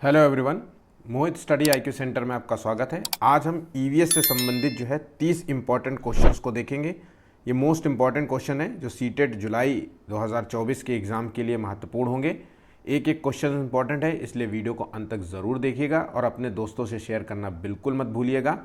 Hello everyone, मोहित study IQ centre में आपका स्वागत है। आज हम ईवीएस से संबंधित जो है 30 इंपॉर्टेंट क्वेश्चंस को देखेंगे। ये मोस्ट इंपॉर्टेंट क्वेश्चन है जो सीटेट जुलाई 2024 के एग्ज़ाम के लिए महत्वपूर्ण होंगे। एक एक क्वेश्चन इंपॉर्टेंट है, इसलिए वीडियो को अंत तक ज़रूर देखिएगा और अपने दोस्तों से शेयर करना बिल्कुल मत भूलिएगा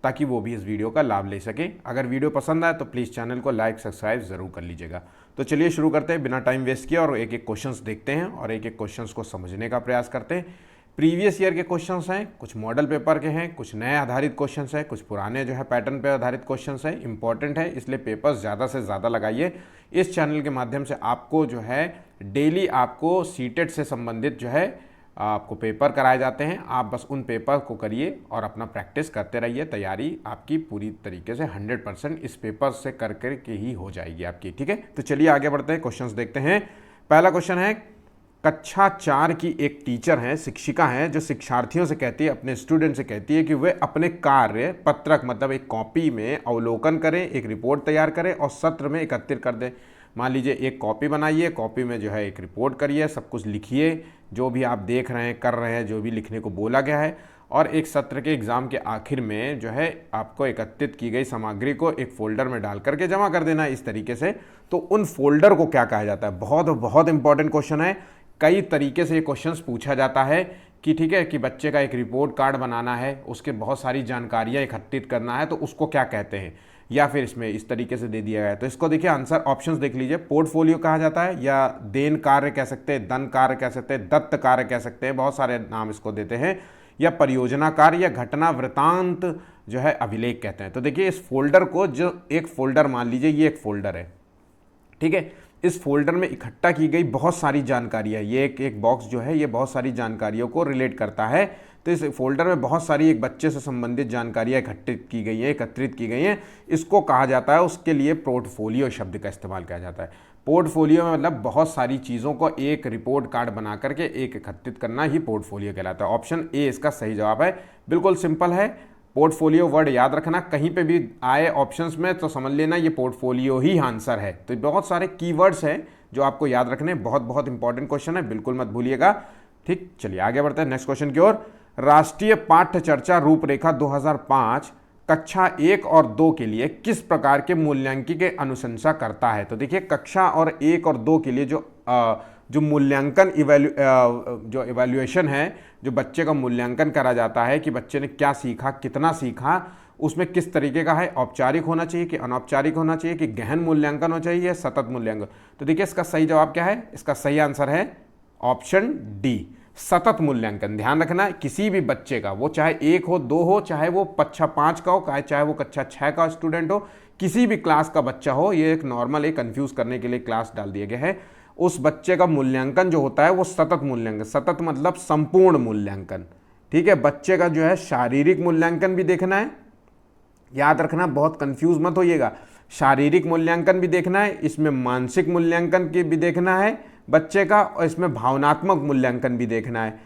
ताकि वो भी इस वीडियो का लाभ ले सके। अगर वीडियो पसंद आए तो प्लीज़ चैनल को लाइक सब्सक्राइब ज़रूर कर लीजिएगा। तो चलिए शुरू करते हैं बिना टाइम वेस्ट किए और एक एक क्वेश्चंस देखते हैं और एक एक क्वेश्चंस को समझने का प्रयास करते हैं। प्रीवियस ईयर के क्वेश्चंस हैं, कुछ मॉडल पेपर के हैं, कुछ नए आधारित क्वेश्चंस हैं, कुछ पुराने जो है पैटर्न पे आधारित क्वेश्चंस हैं। इंपॉर्टेंट है, इसलिए पेपर्स ज़्यादा से ज़्यादा लगाइए। इस चैनल के माध्यम से आपको जो है डेली आपको सीटेट से संबंधित जो है आपको पेपर कराए जाते हैं। आप बस उन पेपर को करिए और अपना प्रैक्टिस करते रहिए। तैयारी आपकी पूरी तरीके से 100% इस पेपर से कर के ही हो जाएगी आपकी। ठीक है, तो चलिए आगे बढ़ते हैं, क्वेश्चंस देखते हैं। पहला क्वेश्चन है, कक्षा 4 की एक टीचर हैं, शिक्षिका हैं, जो शिक्षार्थियों से कहती है, अपने स्टूडेंट से कहती है कि वे अपने कार्य पत्रक मतलब एक कॉपी में अवलोकन करें, एक रिपोर्ट तैयार करें और सत्र में एकत्रित कर दें। मान लीजिए एक कॉपी बनाइए, कॉपी में जो है एक रिपोर्ट करिए, सब कुछ लिखिए, जो भी आप देख रहे हैं कर रहे हैं, जो भी लिखने को बोला गया है, और एक सत्र के एग्ज़ाम के आखिर में जो है आपको एकत्रित की गई सामग्री को एक फोल्डर में डाल करके जमा कर देना इस तरीके से। तो उन फोल्डर को क्या कहा जाता है? बहुत बहुत इंपॉर्टेंट क्वेश्चन है। कई तरीके से ये क्वेश्चंस पूछा जाता है कि ठीक है कि बच्चे का एक रिपोर्ट कार्ड बनाना है, उसके बहुत सारी जानकारियाँ एकत्रित करना है, तो उसको क्या कहते हैं, या फिर इसमें इस तरीके से दे दिया गया है। तो इसको देखिए, आंसर ऑप्शंस देख लीजिए। पोर्टफोलियो कहा जाता है, या देन कार्य कह सकते हैं, दन कार्य कह सकते हैं, दत्त कार्य कह सकते हैं, बहुत सारे नाम इसको देते हैं, या परियोजना कार्य, या घटना वृतांत जो है अभिलेख कहते हैं। तो देखिए इस फोल्डर को, जो एक फोल्डर मान लीजिए ये एक फोल्डर है, ठीक है, इस फोल्डर में इकट्ठा की गई बहुत सारी जानकारियाँ, ये एक बॉक्स जो है ये बहुत सारी जानकारियों को रिलेट करता है। तो इस फोल्डर में बहुत सारी एक बच्चे से संबंधित जानकारियाँ एकत्रित की गई हैं, एकत्रित की गई हैं। इसको कहा जाता है, उसके लिए पोर्टफोलियो शब्द का इस्तेमाल किया जाता है। पोर्टफोलियो में मतलब बहुत सारी चीज़ों को एक रिपोर्ट कार्ड बना करके एक एकत्रित करना ही पोर्टफोलियो कहलाता है। ऑप्शन ए इसका सही जवाब है। बिल्कुल सिंपल है, पोर्टफोलियो वर्ड याद रखना, कहीं पे भी आए ऑप्शंस में तो समझ लेना ये पोर्टफोलियो ही आंसर है। तो बहुत सारे कीवर्ड्स हैं जो आपको याद रखने, बहुत बहुत इंपॉर्टेंट क्वेश्चन है, बिल्कुल मत भूलिएगा। ठीक, चलिए आगे बढ़ते हैं नेक्स्ट क्वेश्चन की ओर। राष्ट्रीय पाठ्य चर्चा रूपरेखा 2005 कक्षा 1 और 2 के लिए किस प्रकार के मूल्यांकन की अनुशंसा करता है? तो देखिए कक्षा और 1 और 2 के लिए जो मूल्यांकन जो इवैल्यूएशन है, जो बच्चे का मूल्यांकन करा जाता है कि बच्चे ने क्या सीखा, कितना सीखा, उसमें किस तरीके का है, औपचारिक होना चाहिए कि अनौपचारिक होना चाहिए कि गहन मूल्यांकन होना चाहिए, सतत मूल्यांकन। तो देखिए इसका सही जवाब क्या है? इसका सही आंसर है ऑप्शन डी, सतत मूल्यांकन। ध्यान रखना, किसी भी बच्चे का, वो चाहे 1 हो, 2 हो, चाहे वो कक्षा 5 का हो, चाहे वो कक्षा 6 का स्टूडेंट हो, किसी भी क्लास का बच्चा हो, ये एक नॉर्मल एक कंफ्यूज करने के लिए क्लास डाल दिए गए हैं। उस बच्चे का मूल्यांकन जो होता है वो सतत मूल्यांकन, सतत मतलब संपूर्ण मूल्यांकन। ठीक है, बच्चे का जो है शारीरिक मूल्यांकन भी देखना है, याद रखना, बहुत कंफ्यूज मत होइएगा। शारीरिक मूल्यांकन भी देखना है, इसमें मानसिक मूल्यांकन की भी देखना है बच्चे का, और इसमें भावनात्मक मूल्यांकन भी देखना है।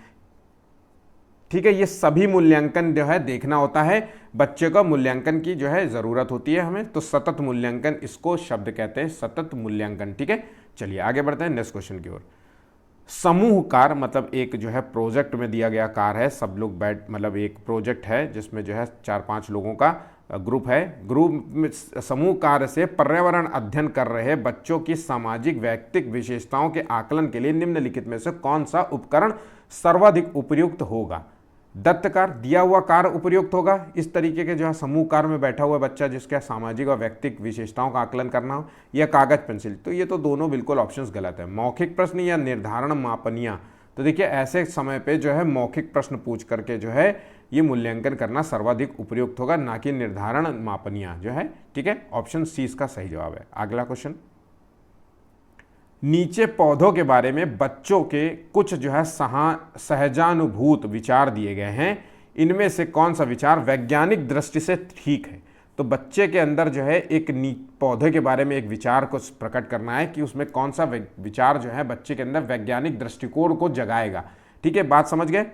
ठीक है, ये सभी मूल्यांकन जो है देखना होता है, बच्चे का मूल्यांकन की जो है ज़रूरत होती है हमें। तो सतत मूल्यांकन इसको शब्द कहते हैं, सतत मूल्यांकन। ठीक है, चलिए आगे बढ़ते हैं नेक्स्ट क्वेश्चन की ओर। समूह कार्य मतलब एक जो है प्रोजेक्ट में दिया गया कार्य है, सब लोग बैठ मतलब एक प्रोजेक्ट है जिसमें जो है 4-5 लोगों का ग्रुप है। ग्रुप में समूह कार्य से पर्यावरण अध्ययन कर रहे बच्चों की सामाजिक व्यक्तिक विशेषताओं के आकलन के लिए निम्नलिखित में से कौन सा उपकरण सर्वाधिक उपयुक्त होगा? दत्त कार्य, दिया हुआ कार्य उपयुक्त होगा, इस तरीके के जो है समूह कार्य में बैठा हुआ बच्चा जिसके सामाजिक और व्यक्तिक विशेषताओं का आकलन करना हो, या कागज पेंसिल। तो ये तो दोनों बिल्कुल ऑप्शंस गलत है। मौखिक प्रश्न या निर्धारण मापनियाँ, तो देखिए ऐसे समय पे जो है मौखिक प्रश्न पूछ करके जो है ये मूल्यांकन करना सर्वाधिक उपयुक्त होगा, ना कि निर्धारण मापनियाँ जो है। ठीक है, ऑप्शन सी इसका सही जवाब है। अगला क्वेश्चन, नीचे पौधों के बारे में बच्चों के कुछ जो है सहजानुभूत विचार दिए गए हैं, इनमें से कौन सा विचार वैज्ञानिक दृष्टि से ठीक है? तो बच्चे के अंदर जो है एक पौधे के बारे में एक विचार को प्रकट करना है कि उसमें कौन सा विचार जो है बच्चे के अंदर वैज्ञानिक दृष्टिकोण को जगाएगा। ठीक है, बात समझ गए?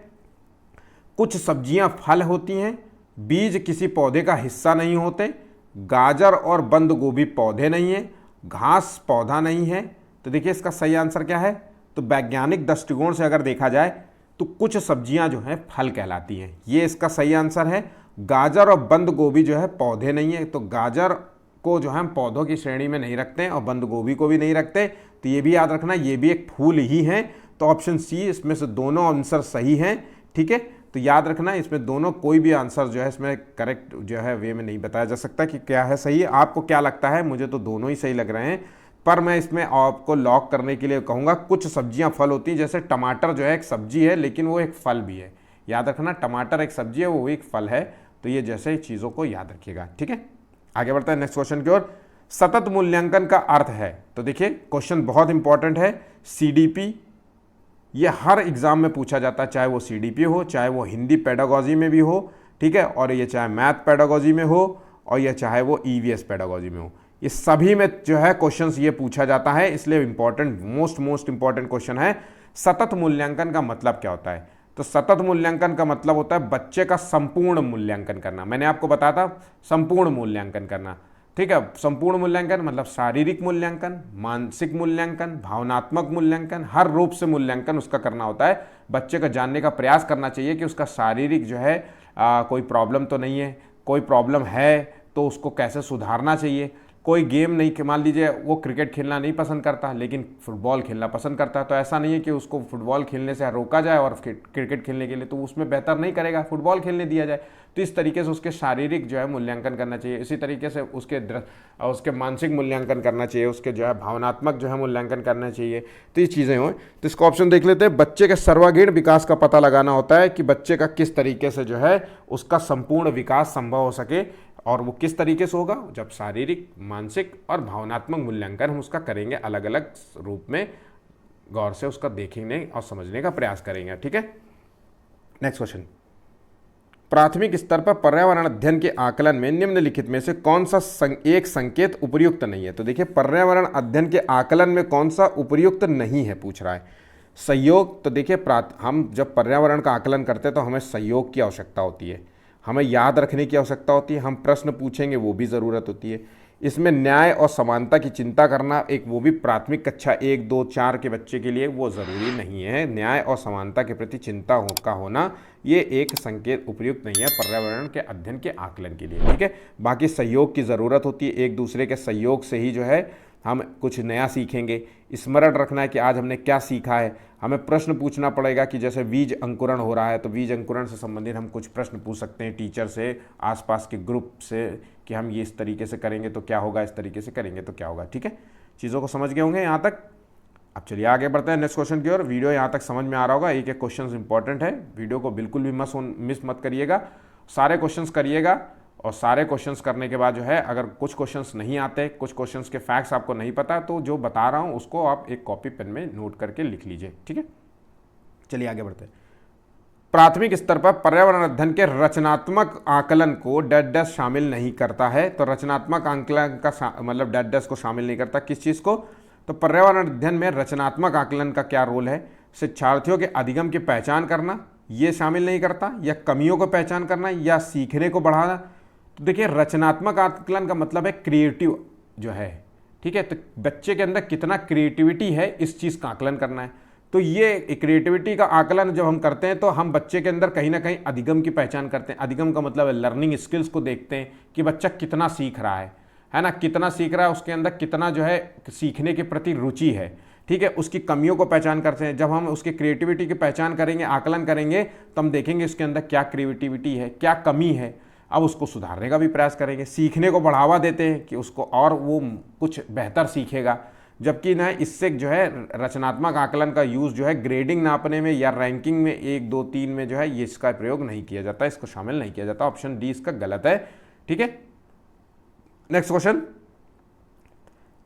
कुछ सब्जियां फल होती हैं, बीज किसी पौधे का हिस्सा नहीं होते, गाजर और बंद गोभी पौधे नहीं है, घास पौधा नहीं है। तो देखिए इसका सही आंसर क्या है? तो वैज्ञानिक दृष्टिकोण से अगर देखा जाए तो कुछ सब्जियां जो हैं फल कहलाती हैं। ये इसका सही आंसर है। गाजर और बंद गोभी जो है पौधे नहीं है, तो गाजर को जो है हम पौधों की श्रेणी में नहीं रखते हैं और बंद गोभी को भी नहीं रखते, तो ये भी याद रखना, ये भी एक फूल ही है। तो ऑप्शन सी, इसमें से दोनों आंसर सही हैं। ठीक है, तो याद रखना इसमें दोनों, कोई भी आंसर जो है इसमें करेक्ट जो है वे में नहीं बताया जा सकता कि क्या है सही है। आपको क्या लगता है? मुझे तो दोनों ही सही लग रहे हैं, पर मैं इसमें आपको लॉक करने के लिए कहूँगा कुछ सब्जियां फल होती हैं, जैसे टमाटर जो है एक सब्जी है लेकिन वो एक फल भी है। याद रखना, टमाटर एक सब्जी है, वो एक फल है। तो ये जैसे चीज़ों को याद रखिएगा। ठीक है, आगे बढ़ते हैं नेक्स्ट क्वेश्चन की ओर। सतत मूल्यांकन का अर्थ है, तो देखिए क्वेश्चन बहुत इंपॉर्टेंट है। सीडीपी, ये हर एग्जाम में पूछा जाता है, चाहे वो सीडीपी हो, चाहे वो हिंदी पेडागोजी में भी हो, ठीक है, और ये चाहे मैथ पेडागोजी में हो, और ये चाहे वो ईवीएस पेडागोजी में हो, ये सभी में जो है क्वेश्चंस ये पूछा जाता है। इसलिए इंपॉर्टेंट, मोस्ट इंपॉर्टेंट क्वेश्चन है। सतत मूल्यांकन का मतलब क्या होता है? तो सतत मूल्यांकन का मतलब होता है बच्चे का संपूर्ण मूल्यांकन करना। मैंने आपको बताया था संपूर्ण मूल्यांकन करना। ठीक है, संपूर्ण मूल्यांकन मतलब शारीरिक मूल्यांकन, मानसिक मूल्यांकन, भावनात्मक मूल्यांकन, हर रूप से मूल्यांकन उसका करना होता है। बच्चे का जानने का प्रयास करना चाहिए कि उसका शारीरिक जो है कोई प्रॉब्लम तो नहीं है, कोई प्रॉब्लम है तो उसको कैसे सुधारना चाहिए। कोई गेम नहीं, मान लीजिए वो क्रिकेट खेलना नहीं पसंद करता लेकिन फुटबॉल खेलना पसंद करता है, तो ऐसा नहीं है कि उसको फुटबॉल खेलने से रोका जाए और क्रिकेट खेलने के लिए तो उसमें बेहतर नहीं करेगा, फुटबॉल खेलने दिया जाए। तो इस तरीके से उसके शारीरिक जो है मूल्यांकन करना चाहिए, इसी तरीके से उसके मानसिक मूल्यांकन करना चाहिए, उसके जो है भावनात्मक जो है मूल्यांकन करना चाहिए। तो ये चीज़ें हों, तो इसका ऑप्शन देख लेते हैं। बच्चे के सर्वांगीण विकास का पता लगाना होता है कि बच्चे का किस तरीके से जो है उसका संपूर्ण विकास संभव हो सके, और वो किस तरीके से होगा, जब शारीरिक, मानसिक और भावनात्मक मूल्यांकन हम उसका करेंगे, अलग अलग रूप में गौर से उसका देखेंगे और समझने का प्रयास करेंगे। ठीक है, नेक्स्ट क्वेश्चन। प्राथमिक स्तर पर पर्यावरण अध्ययन के आकलन में निम्नलिखित में से कौन सा एक संकेत उपयुक्त नहीं है? तो देखिए, पर्यावरण अध्ययन के आकलन में कौन सा उपयुक्त नहीं है पूछ रहा है। सहयोग, तो देखिए हम जब पर्यावरण का आकलन करते हैं तो हमें सहयोग की आवश्यकता होती है, हमें याद रखने की आवश्यकता होती है, हम प्रश्न पूछेंगे वो भी ज़रूरत होती है। इसमें न्याय और समानता की चिंता करना, एक वो भी प्राथमिक कक्षा 1, 2, 4 के बच्चे के लिए वो ज़रूरी नहीं है। न्याय और समानता के प्रति चिंता का होना ये एक संकेत उपयुक्त नहीं है पर्यावरण के अध्ययन के आकलन के लिए। ठीक है, बाकी सहयोग की ज़रूरत होती है, एक दूसरे के सहयोग से ही जो है हम कुछ नया सीखेंगे। स्मरण रखना है कि आज हमने क्या सीखा है। हमें प्रश्न पूछना पड़ेगा कि जैसे बीज अंकुरण हो रहा है तो बीज अंकुरण से संबंधित हम कुछ प्रश्न पूछ सकते हैं टीचर से, आसपास के ग्रुप से, कि हम ये इस तरीके से करेंगे तो क्या होगा, इस तरीके से करेंगे तो क्या होगा। ठीक है, चीज़ों को समझ गए होंगे यहाँ तक। अब चलिए आगे बढ़ते हैं नेक्स्ट क्वेश्चन की ओर। वीडियो यहाँ तक समझ में आ रहा होगा, एक एक क्वेश्चन इंपॉर्टेंट है, वीडियो को बिल्कुल भी मिस मत करिएगा, सारे क्वेश्चंस करिएगा। और सारे क्वेश्चंस करने के बाद जो है अगर कुछ क्वेश्चंस नहीं आते, कुछ क्वेश्चंस के फैक्ट्स आपको नहीं पता, तो जो बता रहा हूँ उसको आप एक कॉपी पेन में नोट करके लिख लीजिए। ठीक है, चलिए आगे बढ़ते हैं। प्राथमिक स्तर पर पर्यावरण अध्ययन के रचनात्मक आकलन को डैश शामिल नहीं करता है। तो रचनात्मक आकलन का मतलब डैश को शामिल नहीं करता, किस चीज़ को? तो पर्यावरण अध्ययन में रचनात्मक आकलन का क्या रोल है? शिक्षार्थियों के अधिगम की पहचान करना, ये शामिल नहीं करता, या कमियों को पहचान करना, या सीखने को बढ़ाना। तो देखिए, रचनात्मक आकलन का मतलब है क्रिएटिव जो है। ठीक है, तो बच्चे के अंदर कितना क्रिएटिविटी है इस चीज़ का आकलन करना है। तो ये क्रिएटिविटी का आकलन जब हम करते हैं तो हम बच्चे के अंदर कहीं ना कहीं अधिगम की पहचान करते हैं। अधिगम का मतलब है लर्निंग स्किल्स को देखते हैं कि बच्चा कितना सीख रहा है ना, कितना सीख रहा है, उसके अंदर कितना जो है सीखने के प्रति रुचि है। ठीक है, उसकी कमियों को पहचान करते हैं। जब हम उसकी क्रिएटिविटी की पहचान करेंगे, आकलन करेंगे, तो हम देखेंगे उसके अंदर क्या क्रिएटिविटी है, क्या कमी है, अब उसको सुधारने का भी प्रयास करेंगे। सीखने को बढ़ावा देते हैं कि उसको और वो कुछ बेहतर सीखेगा। जबकि ना इससे जो है रचनात्मक आकलन का यूज़ जो है ग्रेडिंग नापने में या रैंकिंग में 1, 2, 3 में जो है ये इसका प्रयोग नहीं किया जाता, इसको शामिल नहीं किया जाता। ऑप्शन डी इसका गलत है। ठीक है, नेक्स्ट क्वेश्चन।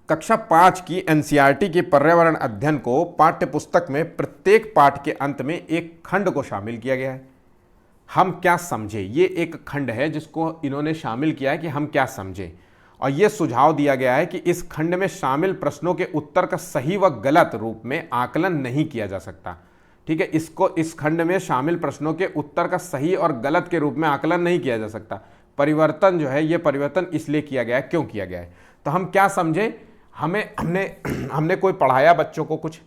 कक्षा 5 की एनसीईआरटी के पर्यावरण अध्ययन को पाठ्य पुस्तक में प्रत्येक पाठ के अंत में एक खंड को शामिल किया गया है। हम क्या समझे, ये एक खंड है जिसको इन्होंने शामिल किया है कि हम क्या समझे, और यह सुझाव दिया गया है कि इस खंड में शामिल प्रश्नों के उत्तर का सही व गलत रूप में आकलन नहीं किया जा सकता। ठीक है, इस खंड में शामिल प्रश्नों के उत्तर का सही और गलत के रूप में आकलन नहीं किया जा सकता। परिवर्तन जो है, ये परिवर्तन इसलिए किया गया है, क्यों किया गया है, तो हम क्या समझे, हमने कोई पढ़ाया बच्चों को कुछ,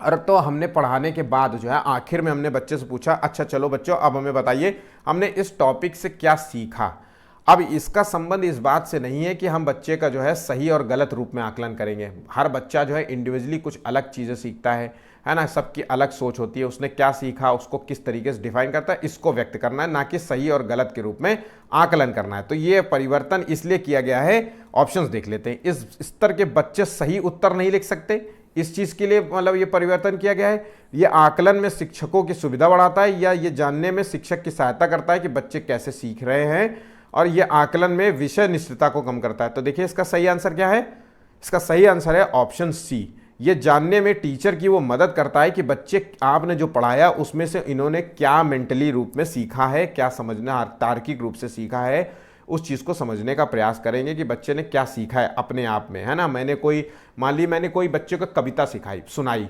और तो हमने पढ़ाने के बाद जो है आखिर में हमने बच्चे से पूछा, अच्छा चलो बच्चों अब हमें बताइए हमने इस टॉपिक से क्या सीखा। अब इसका संबंध इस बात से नहीं है कि हम बच्चे का जो है सही और गलत रूप में आकलन करेंगे। हर बच्चा जो है इंडिविजुअली कुछ अलग चीज़ें सीखता है ना, सबकी अलग सोच होती है, उसने क्या सीखा उसको किस तरीके से डिफाइन करता है, इसको व्यक्त करना है, ना कि सही और गलत के रूप में आकलन करना है। तो ये परिवर्तन इसलिए किया गया है। ऑप्शंस देख लेते हैं। इस स्तर के बच्चे सही उत्तर नहीं लिख सकते, इस चीज़ के लिए मतलब ये परिवर्तन किया गया है। ये आकलन में शिक्षकों की सुविधा बढ़ाता है, या ये जानने में शिक्षक की सहायता करता है कि बच्चे कैसे सीख रहे हैं, और ये आकलन में विषय निष्ठता को कम करता है। तो देखिए इसका सही आंसर क्या है, इसका सही आंसर है ऑप्शन सी। ये जानने में टीचर की वो मदद करता है कि बच्चे आपने जो पढ़ाया उसमें से इन्होंने क्या मेंटली रूप में सीखा है, क्या समझना तार्किक रूप से सीखा है, उस चीज़ को समझने का प्रयास करेंगे कि बच्चे ने क्या सीखा है अपने आप में, है ना। मैंने कोई बच्चे को कविता सुनाई,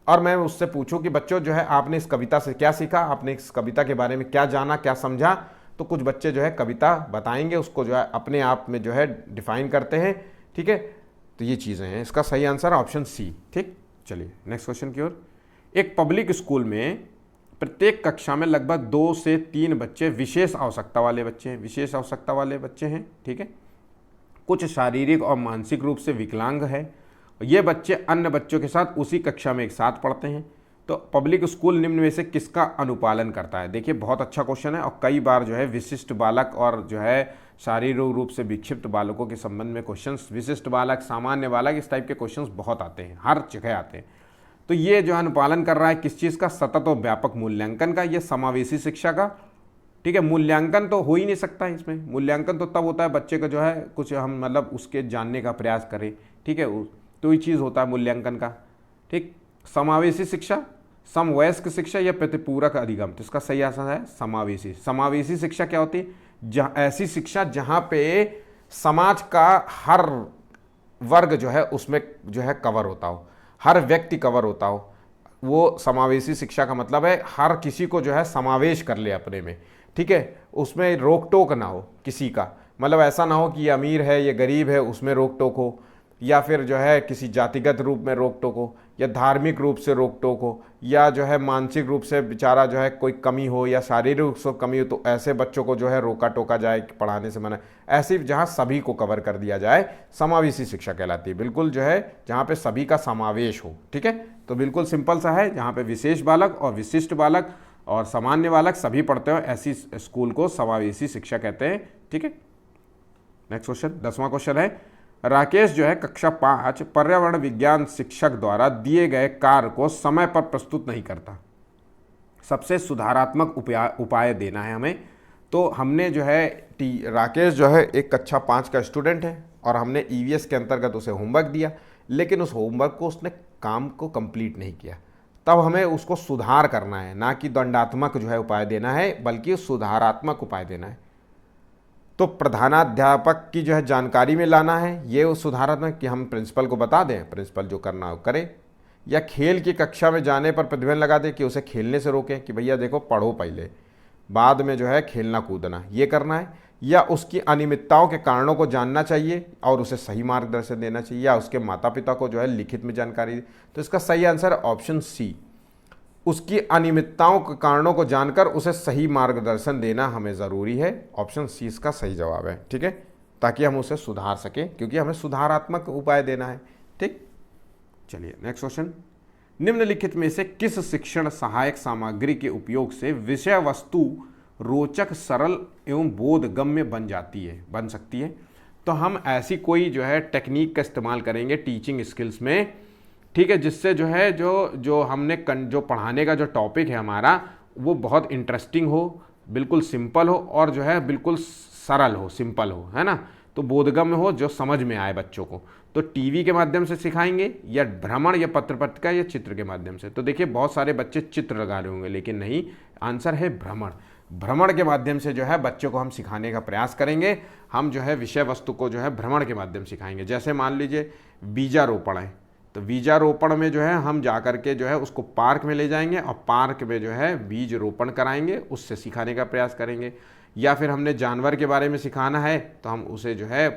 और मैं उससे पूछूं कि बच्चों जो है आपने इस कविता से क्या सीखा, आपने इस कविता के बारे में क्या जाना, क्या समझा, तो कुछ बच्चे जो है कविता बताएंगे, उसको जो है अपने आप में जो है डिफाइन करते हैं। ठीक है, तो ये चीज़ें हैं। इसका सही आंसर ऑप्शन सी। ठीक, चलिए नेक्स्ट क्वेश्चन की ओर। एक पब्लिक स्कूल में प्रत्येक कक्षा में लगभग 2 से 3 बच्चे विशेष आवश्यकता वाले बच्चे हैं। ठीक है, कुछ शारीरिक और मानसिक रूप से विकलांग है। ये बच्चे अन्य बच्चों के साथ उसी कक्षा में एक साथ पढ़ते हैं। तो पब्लिक स्कूल निम्न में से किसका अनुपालन करता है। देखिए बहुत अच्छा क्वेश्चन है, और कई बार जो है विशिष्ट बालक और जो है शारीरिक रूप से विक्षिप्त बालकों के संबंध में क्वेश्चंस, विशिष्ट बालक, सामान्य बालक, इस टाइप के क्वेश्चंस बहुत आते हैं, हर जगह आते हैं। तो ये जो अनुपालन कर रहा है किस चीज़ का, सतत और व्यापक मूल्यांकन का, ये समावेशी शिक्षा का। ठीक है, मूल्यांकन तो हो ही नहीं सकता इसमें। मूल्यांकन तो तब होता है बच्चे का जो है कुछ हम मतलब उसके जानने का प्रयास करें। ठीक है, तो ये चीज़ होता है मूल्यांकन का। ठीक, समावेशी शिक्षा, समवयस्क शिक्षा या प्रतिपूरक अधिगम। तो इसका सही आंसर है समावेशी शिक्षा क्या होती है, ऐसी शिक्षा जहाँ पे समाज का हर वर्ग जो है उसमें जो है कवर होता हो, हर व्यक्ति कवर होता हो। वो समावेशी शिक्षा का मतलब है हर किसी को जो है समावेश कर ले अपने में। ठीक है, उसमें रोक टोक ना हो किसी का, मतलब ऐसा ना हो कि ये अमीर है ये गरीब है उसमें रोक टोक हो, या फिर जो है किसी जातिगत रूप में रोक टोक हो, या धार्मिक रूप से रोक टोक हो, या जो है मानसिक रूप से बेचारा जो है कोई कमी हो, या शारीरिक रूप से कमी हो, तो ऐसे बच्चों को जो है रोका टोका जाए, पढ़ाने से मना। ऐसी जहाँ सभी को कवर कर दिया जाए समावेशी शिक्षा कहलाती है। बिल्कुल जो है जहाँ पे सभी का समावेश हो। ठीक है, तो बिल्कुल सिंपल सा है, जहाँ पे विशेष बालक और विशिष्ट बालक और सामान्य बालक सभी पढ़ते हो, ऐसी स्कूल को समावेशी शिक्षा कहते हैं। ठीक है, नेक्स्ट क्वेश्चन, 10वां क्वेश्चन है, राकेश जो है कक्षा 5 पर्यावरण विज्ञान शिक्षक द्वारा दिए गए कार्य को समय पर प्रस्तुत नहीं करता। सबसे सुधारात्मक उपाय देना है हमें। तो हमने जो है राकेश जो है एक कक्षा 5 का स्टूडेंट है, और हमने ईवीएस के अंतर्गत उसे होमवर्क दिया, लेकिन उस होमवर्क को उसने काम को कंप्लीट नहीं किया। तब हमें उसको सुधार करना है, ना कि दंडात्मक जो है उपाय देना है, बल्कि सुधारात्मक उपाय देना है। तो प्रधानाध्यापक की जो है जानकारी में लाना है, ये सुधारात्मक कि हम प्रिंसिपल को बता दें, प्रिंसिपल जो करना हो करे, या खेल की कक्षा में जाने पर प्रतिबंध लगा दें कि उसे खेलने से रोकें कि भैया देखो पढ़ो पहले, बाद में जो है खेलना कूदना, ये करना है। या उसकी अनियमितताओं के कारणों को जानना चाहिए और उसे सही मार्गदर्शन देना चाहिए, या उसके माता पिता को जो है लिखित में जानकारी। तो इसका सही आंसर ऑप्शन सी, उसकी अनियमितताओं के कारणों को जानकर उसे सही मार्गदर्शन देना हमें ज़रूरी है। ऑप्शन सी इसका सही जवाब है। ठीक है, ताकि हम उसे सुधार सकें, क्योंकि हमें सुधारात्मक उपाय देना है। ठीक, चलिए नेक्स्ट क्वेश्चन, निम्नलिखित में से किस शिक्षण सहायक सामग्री के उपयोग से विषय वस्तु रोचक, सरल एवं बोधगम्य बन सकती है। तो हम ऐसी कोई जो है टेक्निक का इस्तेमाल करेंगे टीचिंग स्किल्स में। ठीक है, जिससे जो है जो हमने जो पढ़ाने का जो टॉपिक है हमारा वो बहुत इंटरेस्टिंग हो, बिल्कुल सिंपल हो, और जो है बिल्कुल सरल हो, सिंपल हो, है ना। तो बोधगम्य हो, जो समझ में आए बच्चों को। तो टीवी के माध्यम से सिखाएंगे, या भ्रमण, या पत्र पत्रिका, या चित्र के माध्यम से। तो देखिए बहुत सारे बच्चे चित्र लगा रहे होंगे, लेकिन नहीं, आंसर है भ्रमण। भ्रमण के माध्यम से जो है बच्चों को हम सिखाने का प्रयास करेंगे। हम जो है विषय वस्तु को जो है भ्रमण के माध्यम सिखाएंगे। जैसे मान लीजिए बीजारोपण है, तो बीजारोपण में जो है हम जा कर के जो है उसको पार्क में ले जाएंगे और पार्क में जो है बीज रोपण कराएंगे, उससे सिखाने का प्रयास करेंगे। या फिर हमने जानवर के बारे में सिखाना है तो हम उसे जो है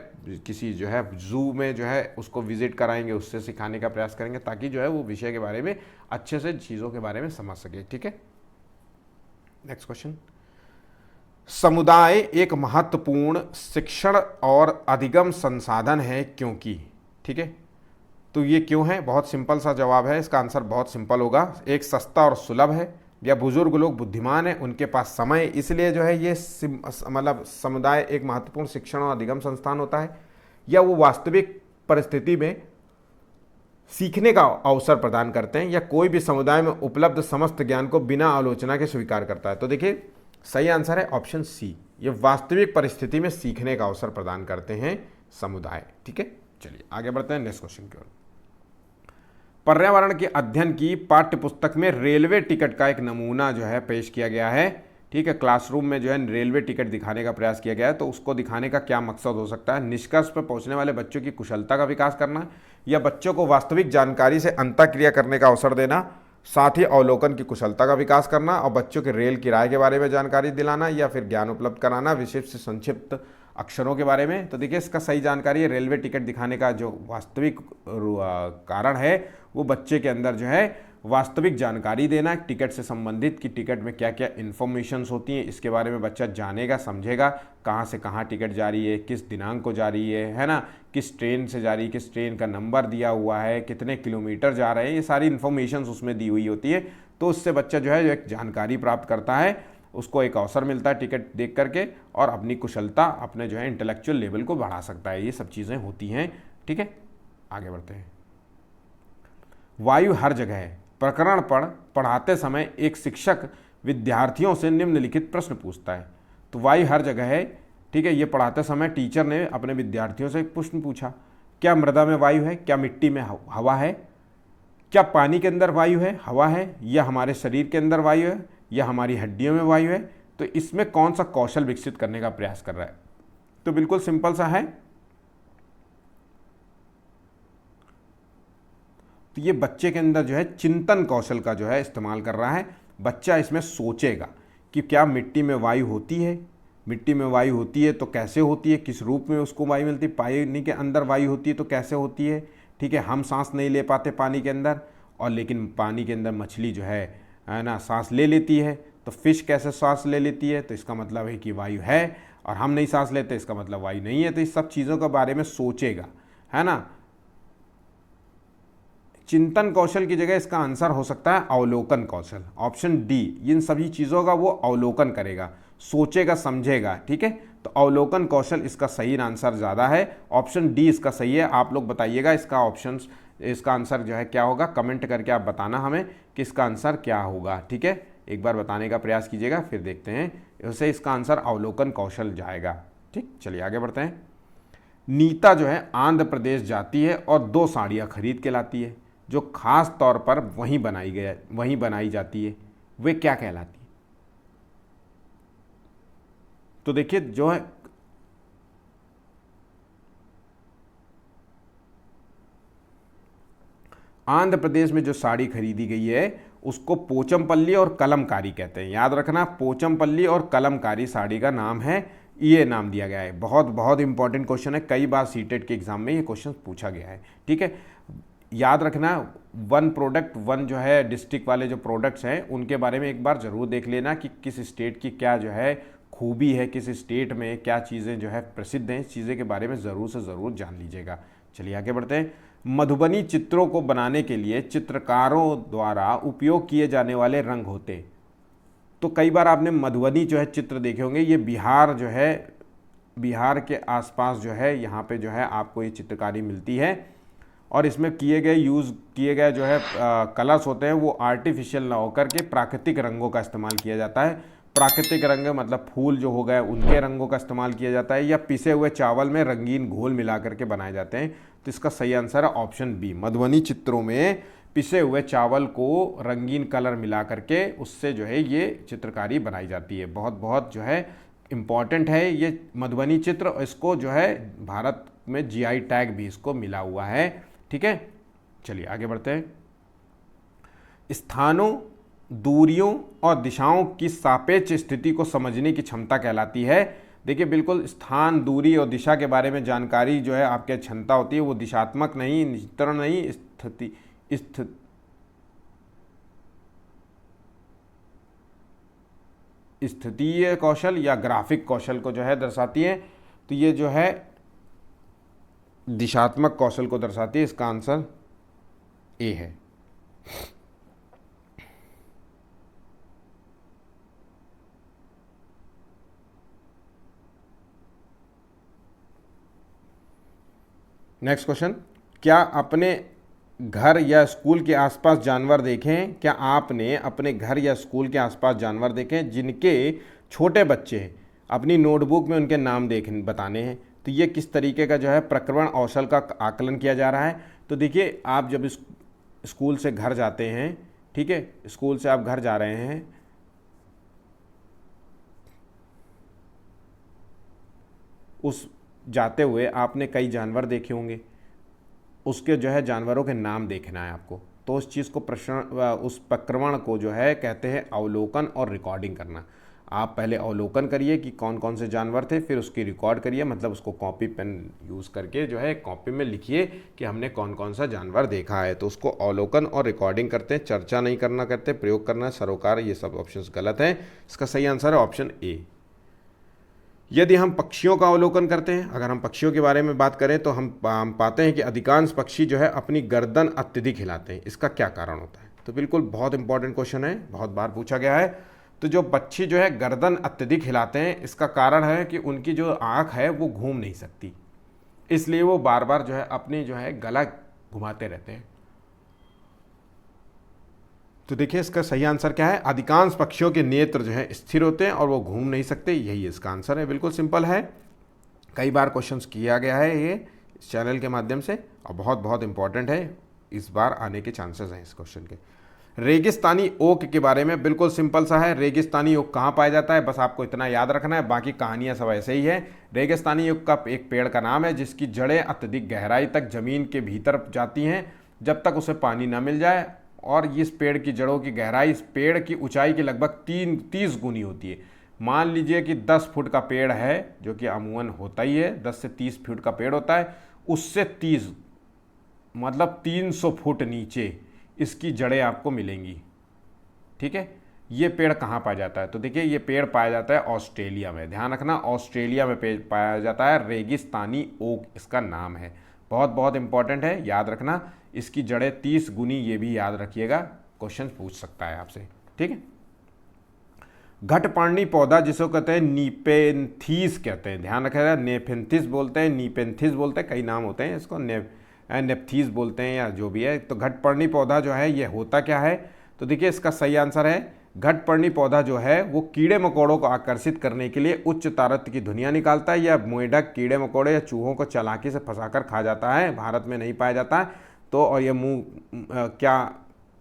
किसी जो है जू में जो है उसको विजिट कराएंगे, उससे सिखाने का प्रयास करेंगे, ताकि जो है वो विषय के बारे में अच्छे से चीज़ों के बारे में समझ सके। ठीक है, नेक्स्ट क्वेश्चन। समुदाय एक महत्वपूर्ण शिक्षण और अधिगम संसाधन है क्योंकि, ठीक है, तो ये क्यों है, बहुत सिंपल सा जवाब है, इसका आंसर बहुत सिंपल होगा। एक, सस्ता और सुलभ है, या बुजुर्ग लोग बुद्धिमान हैं, उनके पास समय, इसलिए जो है ये मतलब समुदाय एक महत्वपूर्ण शिक्षण और अधिगम संस्थान होता है, या वो वास्तविक परिस्थिति में सीखने का अवसर प्रदान करते हैं, या कोई भी समुदाय में उपलब्ध समस्त ज्ञान को बिना आलोचना के स्वीकार करता है। तो देखिए सही आंसर है ऑप्शन सी, ये वास्तविक परिस्थिति में सीखने का अवसर प्रदान करते हैं समुदाय। ठीक है, चलिए आगे बढ़ते हैं नेक्स्ट क्वेश्चन की ओर। पर्यावरण के अध्ययन की पाठ्य पुस्तक में रेलवे टिकट का एक नमूना जो है पेश किया गया है। ठीक है, क्लासरूम में जो है रेलवे टिकट दिखाने का प्रयास किया गया है, तो उसको दिखाने का क्या मकसद हो सकता है? निष्कर्ष पर पहुंचने वाले बच्चों की कुशलता का विकास करना, या बच्चों को वास्तविक जानकारी से अंतःक्रिया करने का अवसर देना, साथ ही अवलोकन की कुशलता का विकास करना और बच्चों के रेल किराए के बारे में जानकारी दिलाना, या फिर ज्ञान उपलब्ध कराना विशिष्ट संक्षिप्त अक्षरों के बारे में। तो देखिए इसका सही जानकारी है, रेलवे टिकट दिखाने का जो वास्तविक कारण है वो बच्चे के अंदर जो है वास्तविक जानकारी देना टिकट से संबंधित, कि टिकट में क्या क्या इन्फॉर्मेशंस होती हैं, इसके बारे में बच्चा जानेगा, समझेगा, कहाँ से कहाँ टिकट जा रही है, किस दिनांक को जा रही है ना, किस ट्रेन से जा रही है, किस ट्रेन का नंबर दिया हुआ है, कितने किलोमीटर जा रहे हैं, ये सारी इन्फॉर्मेशंस उसमें दी हुई होती है। तो उससे बच्चा जो है एक जानकारी प्राप्त करता है, उसको एक अवसर मिलता है टिकट देख करके, और अपनी कुशलता, अपने जो है इंटेलेक्चुअल लेवल को बढ़ा सकता है। ये सब चीज़ें होती हैं। ठीक है, आगे बढ़ते हैं। वायु हर जगह है प्रकरण पढ़ाते समय एक शिक्षक विद्यार्थियों से निम्नलिखित प्रश्न पूछता है। तो वायु हर जगह है, ठीक है, ये पढ़ाते समय टीचर ने अपने विद्यार्थियों से एक प्रश्न पूछा, क्या मृदा में वायु है, क्या मिट्टी में हवा है, क्या पानी के अंदर वायु है, हवा है, या हमारे शरीर के अंदर वायु है, या हमारी हड्डियों में वायु है? तो इसमें कौन सा कौशल विकसित करने का प्रयास कर रहा है? तो बिल्कुल सिंपल सा है, तो ये बच्चे के अंदर जो है चिंतन कौशल का जो है इस्तेमाल कर रहा है। बच्चा इसमें सोचेगा कि क्या मिट्टी में वायु होती है, मिट्टी में वायु होती है तो कैसे होती है, किस रूप में उसको वायु मिलती है, पानी के अंदर वायु होती है तो कैसे होती है। ठीक है, हम सांस नहीं ले पाते पानी के अंदर, और लेकिन पानी के अंदर मछली जो है ना सांस ले लेती है, तो फिश कैसे सांस ले लेती है? तो इसका मतलब है कि वायु है, और हम नहीं सांस लेते, इसका मतलब वायु नहीं है। तो इस सब चीज़ों के बारे में सोचेगा, है ना। चिंतन कौशल की जगह इसका आंसर हो सकता है अवलोकन कौशल, ऑप्शन डी। इन सभी चीज़ों का वो अवलोकन करेगा, सोचेगा, समझेगा। ठीक है, तो अवलोकन कौशल इसका सही आंसर ज़्यादा है, ऑप्शन डी इसका सही है। आप लोग बताइएगा इसका ऑप्शन, इसका आंसर जो है क्या होगा, कमेंट करके आप बताना हमें कि इसका आंसर क्या होगा। ठीक है, एक बार बताने का प्रयास कीजिएगा, फिर देखते हैं। उससे इसका आंसर अवलोकन कौशल जाएगा। ठीक, चलिए आगे बढ़ते हैं। नीता जो है आंध्र प्रदेश जाती है और 2 साड़ियाँ खरीद के लाती है जो खास तौर पर वहीं बनाई जाती है, वे क्या कहलाती है? तो देखिए जो है आंध्र प्रदेश में जो साड़ी खरीदी गई है उसको पोचमपल्ली और कलमकारी कहते हैं। याद रखना, पोचमपल्ली और कलमकारी साड़ी का नाम है, ये नाम दिया गया है। बहुत बहुत इंपॉर्टेंट क्वेश्चन है, कई बार सीटेट के एग्जाम में ये क्वेश्चन पूछा गया है। ठीक है, याद रखना, वन प्रोडक्ट वन जो है डिस्ट्रिक्ट वाले जो प्रोडक्ट्स हैं उनके बारे में एक बार ज़रूर देख लेना कि किस स्टेट की क्या जो है खूबी है, किस स्टेट में क्या चीज़ें जो है प्रसिद्ध हैं, इस चीज़ें के बारे में ज़रूर से ज़रूर जान लीजिएगा। चलिए आगे बढ़ते हैं। मधुबनी चित्रों को बनाने के लिए चित्रकारों द्वारा उपयोग किए जाने वाले रंग होते। तो कई बार आपने मधुबनी जो है चित्र देखे होंगे, ये बिहार जो है, बिहार के आसपास जो है यहाँ पे जो है आपको ये चित्रकारी मिलती है, और इसमें यूज़ किए गए जो है कलर्स होते हैं वो आर्टिफिशियल ना होकर के प्राकृतिक रंगों का इस्तेमाल किया जाता है। प्राकृतिक रंग मतलब फूल जो हो गए उनके रंगों का इस्तेमाल किया जाता है, या पिसे हुए चावल में रंगीन घोल मिला करके बनाए जाते हैं। तो इसका सही आंसर है ऑप्शन बी, मधुबनी चित्रों में पिसे हुए चावल को रंगीन कलर मिला करके उससे जो है ये चित्रकारी बनाई जाती है। बहुत बहुत जो है इम्पॉर्टेंट है ये मधुबनी चित्र, इसको जो है भारत में GI टैग भी इसको मिला हुआ है। ठीक है, चलिए आगे बढ़ते हैं। स्थानों, दूरियों और दिशाओं की सापेक्ष स्थिति को समझने की क्षमता कहलाती है। देखिए बिल्कुल स्थान, दूरी और दिशा के बारे में जानकारी जो है आपके क्षमता होती है, वो दिशात्मक नहीं, नियंत्रण नहीं, स्थितीय कौशल या ग्राफिक कौशल को जो है दर्शाती है। तो ये जो है दिशात्मक कौशल को दर्शाती है। इसका आंसर ए है। नेक्स्ट क्वेश्चन, क्या अपने घर या स्कूल के आसपास जानवर देखें? क्या आपने अपने घर या स्कूल के आसपास जानवर देखें जिनके छोटे बच्चे हैं? अपनी नोटबुक में उनके नाम बताने हैं। तो ये किस तरीके का जो है प्रक्रमण कौशल का आकलन किया जा रहा है? तो देखिए आप जब स्कूल से घर जाते हैं, ठीक है, स्कूल से आप घर जा रहे हैं, उस जाते हुए आपने कई जानवर देखे होंगे, उसके जो है जानवरों के नाम देखना है आपको। तो उस चीज़ को उस प्रक्रमण को जो है कहते हैं अवलोकन और रिकॉर्डिंग करना। आप पहले अवलोकन करिए कि कौन कौन से जानवर थे, फिर उसकी रिकॉर्ड करिए, मतलब उसको कॉपी पेन यूज़ करके जो है कॉपी में लिखिए कि हमने कौन कौन सा जानवर देखा है। तो उसको अवलोकन और रिकॉर्डिंग करते हैं, चर्चा नहीं करना कहते, प्रयोग करना, सरोकार, ये सब ऑप्शंस गलत हैं। इसका सही आंसर है ऑप्शन ए। यदि हम पक्षियों का अवलोकन करते हैं, अगर हम पक्षियों के बारे में बात करें तो हम पाते हैं कि अधिकांश पक्षी जो है अपनी गर्दन अत्यधिक हिलाते हैं। इसका क्या कारण होता है? तो बिल्कुल बहुत इंपॉर्टेंट क्वेश्चन है, बहुत बार पूछा गया है। तो जो पक्षी जो है गर्दन अत्यधिक हिलाते हैं, इसका कारण है कि उनकी जो आँख है वो घूम नहीं सकती, इसलिए वो बार बार जो है अपनी जो है गला घुमाते रहते हैं। तो देखिए इसका सही आंसर क्या है? अधिकांश पक्षियों के नेत्र जो है स्थिर होते हैं और वो घूम नहीं सकते, यही इसका आंसर है। बिल्कुल सिंपल है, कई बार क्वेश्चंस किया गया है ये इस चैनल के माध्यम से और बहुत बहुत इंपॉर्टेंट है, इस बार आने के चांसेस हैं इस क्वेश्चन के। रेगिस्तानी ओक के बारे में बिल्कुल सिंपल सा है। रेगिस्तानी ओक कहाँ पाया जाता है, बस आपको इतना याद रखना है, बाकी कहानियाँ सब ऐसे ही है। रेगिस्तानी ओक का एक पेड़ का नाम है जिसकी जड़ें अत्यधिक गहराई तक जमीन के भीतर जाती हैं जब तक उसे पानी ना मिल जाए, और इस पेड़ की जड़ों की गहराई इस पेड़ की ऊंचाई की लगभग 30 गुनी होती है। मान लीजिए कि 10 फुट का पेड़ है, जो कि अमूमन होता ही है, 10 से 30 फुट का पेड़ होता है, उससे 30 मतलब 300 फुट नीचे इसकी जड़ें आपको मिलेंगी। ठीक है, ये पेड़ कहाँ पाया जाता है? तो देखिए ये पेड़ पाया जाता है ऑस्ट्रेलिया में, ध्यान रखना ऑस्ट्रेलिया में पाया जाता है, रेगिस्तानी ओक इसका नाम है। बहुत बहुत इंपॉर्टेंट है, याद रखना। इसकी जड़ें 30 गुनी, ये भी याद रखिएगा, क्वेश्चन पूछ सकता है आपसे। ठीक है, घटपर्णी पौधा जिसको कहते हैं नीपेंथीस कहते हैं, ध्यान रखिएगा। नेफेंथिस बोलते हैं, नीपेंथिस बोलते हैं, कई नाम होते हैं इसको, नेप्थीस बोलते हैं या जो भी है। तो घटपर्णी पौधा जो है ये होता क्या है? तो देखिए इसका सही आंसर है, घटपर्णी पौधा जो है वो कीड़े मकोड़ों को आकर्षित करने के लिए उच्च तारत्य की ध्वनियाँ निकालता है, या मेढक कीड़े मकोड़े या चूहों को चालाकी से फंसाकर खा जाता है। भारत में नहीं पाया जाता है। तो और ये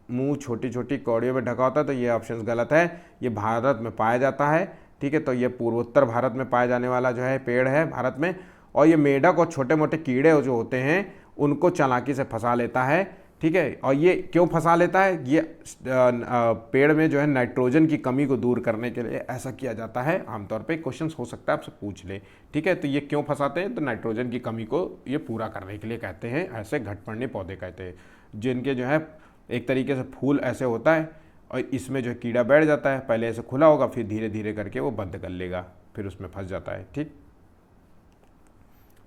मुंह छोटी छोटी कौड़ियों में ढका होता है, तो ये ऑप्शन गलत है, ये भारत में पाया जाता है। ठीक है, तो ये पूर्वोत्तर भारत में पाए जाने वाला जो है पेड़ है भारत में। और ये मेढक और छोटे मोटे कीड़े जो होते हैं उनको चालाकी से फंसा लेता है। ठीक है, और ये क्यों फंसा लेता है? ये पेड़ में जो है नाइट्रोजन की कमी को दूर करने के लिए ऐसा किया जाता है। आमतौर पे क्वेश्चन हो सकता है आपसे पूछ ले। ठीक है, तो ये क्यों फंसाते हैं? तो नाइट्रोजन की कमी को ये पूरा करने के लिए कहते हैं, ऐसे घटपर्णी पौधे कहते हैं, जिनके जो है एक तरीके से फूल ऐसे होता है और इसमें जो है कीड़ा बैठ जाता है, पहले ऐसे खुला होगा, फिर धीरे धीरे करके वो बंद कर लेगा, फिर उसमें फंस जाता है। ठीक,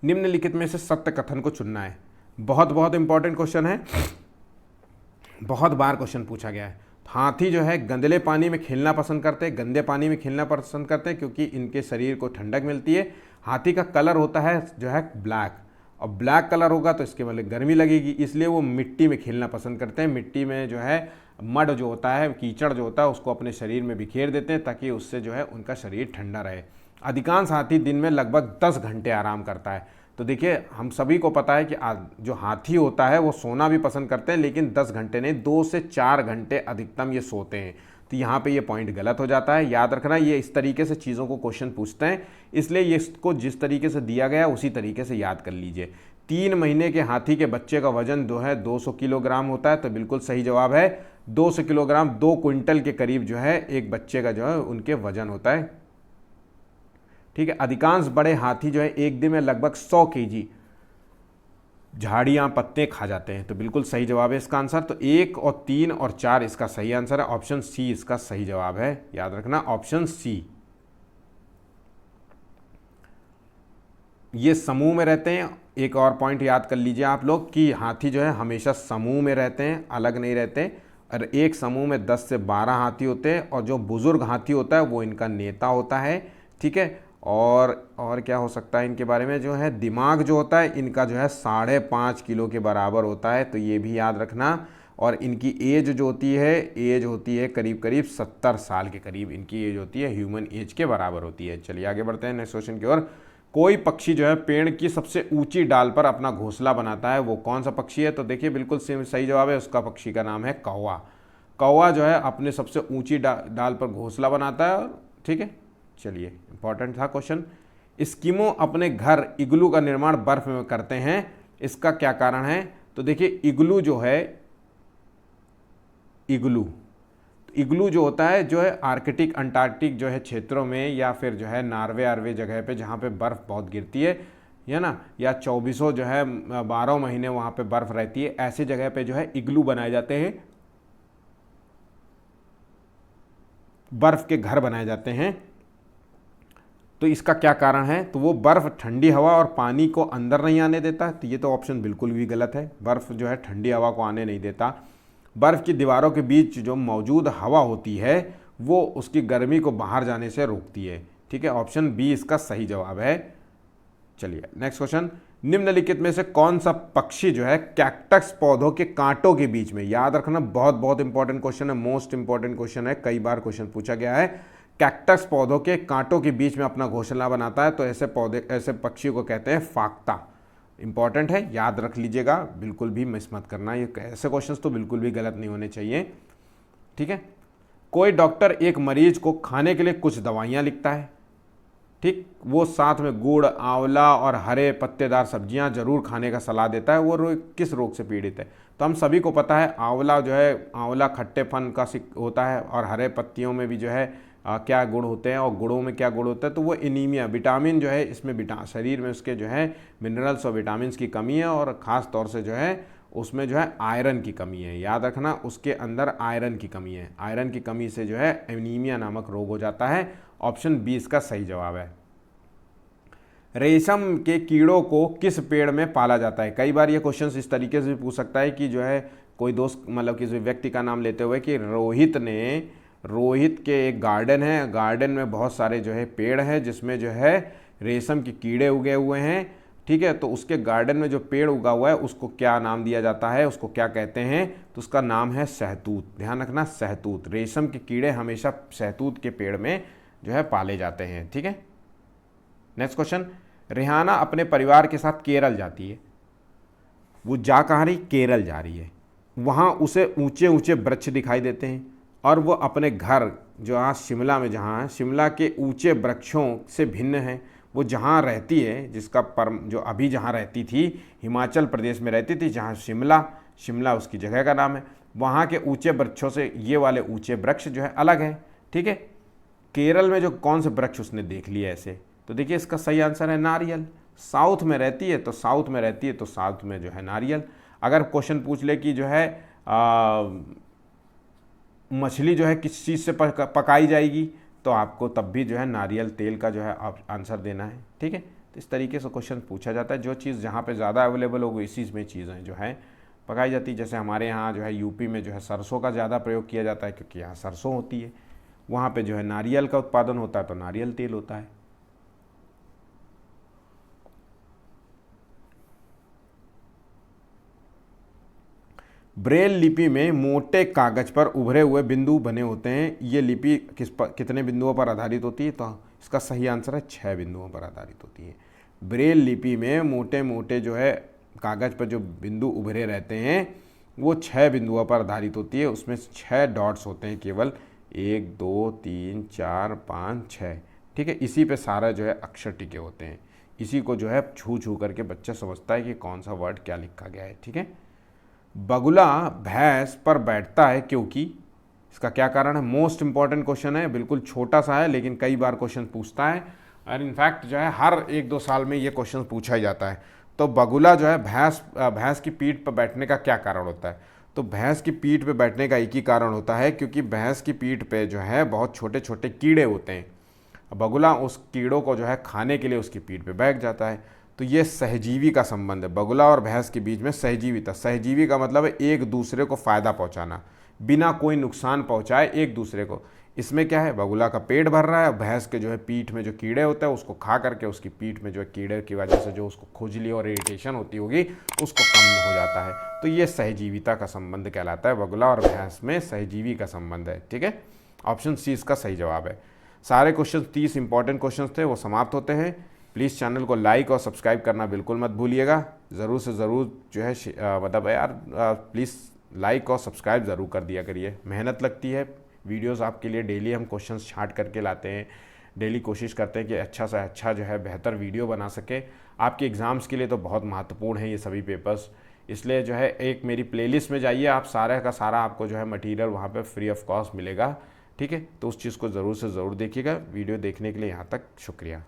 निम्नलिखित में से सत्य कथन को चुनना है। बहुत बहुत इंपॉर्टेंट क्वेश्चन है, बहुत बार क्वेश्चन पूछा गया है। हाथी जो है गंदले पानी में खेलना पसंद करते हैं, गंदे पानी में खेलना पसंद करते हैं क्योंकि इनके शरीर को ठंडक मिलती है। हाथी का कलर होता है जो है ब्लैक, और ब्लैक कलर होगा तो इसके मतलब गर्मी लगेगी, इसलिए वो मिट्टी में खेलना पसंद करते हैं। मिट्टी में जो है मड जो होता है, कीचड़ जो होता है, उसको अपने शरीर में बिखेर देते हैं ताकि उससे जो है उनका शरीर ठंडा रहे। अधिकांश हाथी दिन में लगभग 10 घंटे आराम करता है। तो देखिए हम सभी को पता है कि जो हाथी होता है वो सोना भी पसंद करते हैं, लेकिन 10 घंटे नहीं, 2 से 4 घंटे अधिकतम ये सोते हैं। तो यहाँ पे ये पॉइंट गलत हो जाता है, याद रखना। ये इस तरीके से चीज़ों को क्वेश्चन पूछते हैं, इसलिए ये इसको जिस तरीके से दिया गया उसी तरीके से याद कर लीजिए। 3 महीने के हाथी के बच्चे का वजन जो है 200 किलोग्राम होता है, तो बिल्कुल सही जवाब है 200 किलोग्राम, 2 क्विंटल के करीब जो है एक बच्चे का जो है उनके वजन होता है। ठीक है, अधिकांश बड़े हाथी जो है एक दिन में लगभग 100 केजी झाड़ियां पत्ते खा जाते हैं, तो बिल्कुल सही जवाब है इसका आंसर। तो 1 और 3 और 4 इसका सही आंसर है, ऑप्शन सी इसका सही जवाब है, याद रखना ऑप्शन सी। ये समूह में रहते हैं, एक और पॉइंट याद कर लीजिए आप लोग कि हाथी जो है हमेशा समूह में रहते हैं, अलग नहीं रहते, और एक समूह में 10 से 12 हाथी होते हैं, और जो बुजुर्ग हाथी होता है वो इनका नेता होता है। ठीक है, और क्या हो सकता है इनके बारे में, जो है दिमाग जो होता है इनका जो है 5.5 किलो के बराबर होता है, तो ये भी याद रखना। और इनकी एज जो होती है करीब करीब 70 साल के करीब इनकी एज होती है, ह्यूमन एज के बराबर होती है। चलिए आगे बढ़ते हैं नेक्स्ट क्वेश्चन की ओर। कोई पक्षी जो है पेड़ की सबसे ऊंची डाल पर अपना घोंसला बनाता है, वो कौन सा पक्षी है? तो देखिए बिल्कुल सही जवाब है, उसका पक्षी का नाम है कौवा। कौवा जो है अपने सबसे ऊंची डाल पर घोंसला बनाता है। और ठीक है, चलिए इंपॉर्टेंट था क्वेश्चन। एस्किमो अपने घर इग्लू का निर्माण बर्फ में करते हैं, इसका क्या कारण है? तो देखिए इग्लू जो है, इग्लू जो होता है जो है आर्कटिक अंटार्कटिक जो है क्षेत्रों में, या फिर जो है नॉर्वे आर्वे जगह पे जहाँ पे बर्फ़ बहुत गिरती है ना, या 24 जो है 12 महीने वहाँ पे बर्फ़ रहती है, ऐसी जगह पे जो है इग्लू बनाए जाते हैं, बर्फ़ के घर बनाए जाते हैं। तो इसका क्या कारण है? तो वो बर्फ़ ठंडी हवा और पानी को अंदर नहीं आने देता, तो ये तो ऑप्शन बिल्कुल भी गलत है, बर्फ़ जो है ठंडी हवा को आने नहीं देता। बर्फ़ की दीवारों के बीच जो मौजूद हवा होती है वो उसकी गर्मी को बाहर जाने से रोकती है। ठीक है, ऑप्शन बी इसका सही जवाब है। चलिए नेक्स्ट क्वेश्चन। निम्नलिखित में से कौन सा पक्षी जो है कैक्टस पौधों के कांटों के बीच में, याद रखना बहुत इंपॉर्टेंट क्वेश्चन है, मोस्ट इंपॉर्टेंट क्वेश्चन है, कई बार क्वेश्चन पूछा गया है। कैक्टस पौधों के कांटों के बीच में अपना घोंसला बनाता है, तो ऐसे पक्षी को कहते हैं फाख्ता। इंपॉर्टेंट है, याद रख लीजिएगा, बिल्कुल भी मिस मत करना, ये ऐसे क्वेश्चंस तो बिल्कुल भी गलत नहीं होने चाहिए। ठीक है, कोई डॉक्टर एक मरीज को खाने के लिए कुछ दवाइयाँ लिखता है, ठीक, वो साथ में गुड़, आंवला और हरे पत्तेदार सब्जियां जरूर खाने का सलाह देता है। वो किस रोग से पीड़ित है? तो हम सभी को पता है आंवला खट्टेपन का होता है, और हरे पत्तियों में भी जो है क्या गुण होते हैं, और गुड़ों में क्या गुण होता है? तो वो एनीमिया, विटामिन जो है इसमें शरीर में उसके जो है मिनरल्स और विटामिन की कमी है, और ख़ास तौर से जो है उसमें जो है आयरन की कमी है। याद रखना उसके अंदर आयरन की कमी है, आयरन की कमी से जो है एनीमिया नामक रोग हो जाता है। ऑप्शन बी इसका सही जवाब है। रेशम के कीड़ों को किस पेड़ में पाला जाता है? कई बार ये क्वेश्चन इस तरीके से भी पूछ सकता है कि जो है कोई दोस्त मतलब किसी व्यक्ति का नाम लेते हुए कि रोहित के एक गार्डन है, गार्डन में बहुत सारे जो है पेड़ हैं जिसमें जो है रेशम के कीड़े उगे हुए हैं। ठीक है, तो उसके गार्डन में जो पेड़ उगा हुआ है उसको क्या नाम दिया जाता है, उसको क्या कहते हैं? तो उसका नाम है सहतूत। ध्यान रखना, सहतूत। रेशम के कीड़े हमेशा सहतूत के पेड़ में जो है पाले जाते हैं। ठीक है, नेक्स्ट क्वेश्चन। रिहाना अपने परिवार के साथ केरल जाती है, वो जा कहाँ रही? केरल जा रही है। वहाँ उसे ऊंचे ऊंचे वृक्ष दिखाई देते हैं, और वो अपने घर जो आज शिमला में जहाँ है, शिमला के ऊंचे वृक्षों से भिन्न है। वो जहाँ रहती है, जो अभी जहाँ रहती थी, हिमाचल प्रदेश में रहती थी, जहाँ शिमला उसकी जगह का नाम है, वहाँ के ऊंचे वृक्षों से ये वाले ऊंचे वृक्ष जो है अलग है। ठीक है, केरल में जो कौन से वृक्ष उसने देख लिए ऐसे? तो देखिए इसका सही आंसर है नारियल। साउथ में रहती है तो साउथ में जो है नारियल। अगर क्वेश्चन पूछ ले कि जो है मछली जो है किस चीज़ से पकाई जाएगी, तो आपको तब भी जो है नारियल तेल का जो है आंसर देना है। ठीक है, तो इस तरीके से क्वेश्चन पूछा जाता है। जो चीज़ जहाँ पे ज़्यादा अवेलेबल होगी इसी में चीज़ें जो है पकाई जाती है। जैसे हमारे यहाँ जो है यूपी में जो है सरसों का ज़्यादा प्रयोग किया जाता है, क्योंकि यहाँ सरसों होती है, वहाँ पे जो है नारियल का उत्पादन होता है, तो नारियल तेल होता है। ब्रेल लिपि में मोटे कागज पर उभरे हुए बिंदु बने होते हैं, ये लिपि कितने बिंदुओं पर आधारित होती है? तो इसका सही आंसर है 6 बिंदुओं पर आधारित होती है। ब्रेल लिपि में मोटे मोटे जो है कागज पर जो बिंदु उभरे रहते हैं वो 6 बिंदुओं पर आधारित होती है। उसमें 6 डॉट्स होते हैं केवल, 1 2 3 4 5 6। ठीक है, इसी पे सारा जो है अक्षर टिके होते हैं। इसी को जो है छू छू करके बच्चा समझता है कि कौन सा वर्ड क्या लिखा गया है। ठीक है, बगुला भैंस पर बैठता है क्योंकि, इसका क्या कारण है? मोस्ट इंपॉर्टेंट क्वेश्चन है, बिल्कुल छोटा सा है लेकिन कई बार क्वेश्चन पूछता है और इनफैक्ट जो है हर 1-2 साल में ये क्वेश्चन पूछा ही जाता है। तो बगुला जो है भैंस की पीठ पर बैठने का क्या कारण होता है? तो भैंस की पीठ पे बैठने का एक ही कारण होता है, क्योंकि भैंस की पीठ पे जो है बहुत छोटे छोटे कीड़े होते हैं। बगुला उस कीड़ों को जो है खाने के लिए उसकी पीठ पे बैठ जाता है। तो ये सहजीवी का संबंध है, बगुला और भैंस के बीच में सहजीविता। सहजीवी का मतलब है एक दूसरे को फायदा पहुंचाना, बिना कोई नुकसान पहुंचाए एक दूसरे को। इसमें क्या है, बगुला का पेट भर रहा है, भैंस के जो है पीठ में जो कीड़े होते हैं उसको खा करके उसकी पीठ में जो है कीड़े की वजह से जो उसको खुजली और इरिटेशन होती होगी उसको कम हो जाता है। तो ये सहजीविता का संबंध कहलाता है, बगुला और भैंस में सहजीवी का संबंध है। ठीक है, ऑप्शन सी इसका सही जवाब है। सारे क्वेश्चन 30 इंपॉर्टेंट क्वेश्चन थे वो समाप्त होते हैं। प्लीज़ चैनल को लाइक और सब्सक्राइब करना बिल्कुल मत भूलिएगा। ज़रूर से ज़रूर जो है मतलब यार प्लीज़ लाइक और सब्सक्राइब ज़रूर कर दिया करिए। मेहनत लगती है, वीडियोस आपके लिए डेली हम क्वेश्चंस छांट करके लाते हैं। डेली कोशिश करते हैं कि अच्छा से अच्छा जो है बेहतर वीडियो बना सके। आपके एग्ज़ाम्स के लिए तो बहुत महत्वपूर्ण है ये सभी पेपर्स, इसलिए जो है एक मेरी प्लेलिस्ट में जाइए, आप सारे का सारा आपको जो है मटेरियल वहाँ पे फ्री ऑफ कॉस्ट मिलेगा। ठीक है, तो उस चीज़ को ज़रूर से ज़रूर देखिएगा। वीडियो देखने के लिए यहाँ तक शुक्रिया।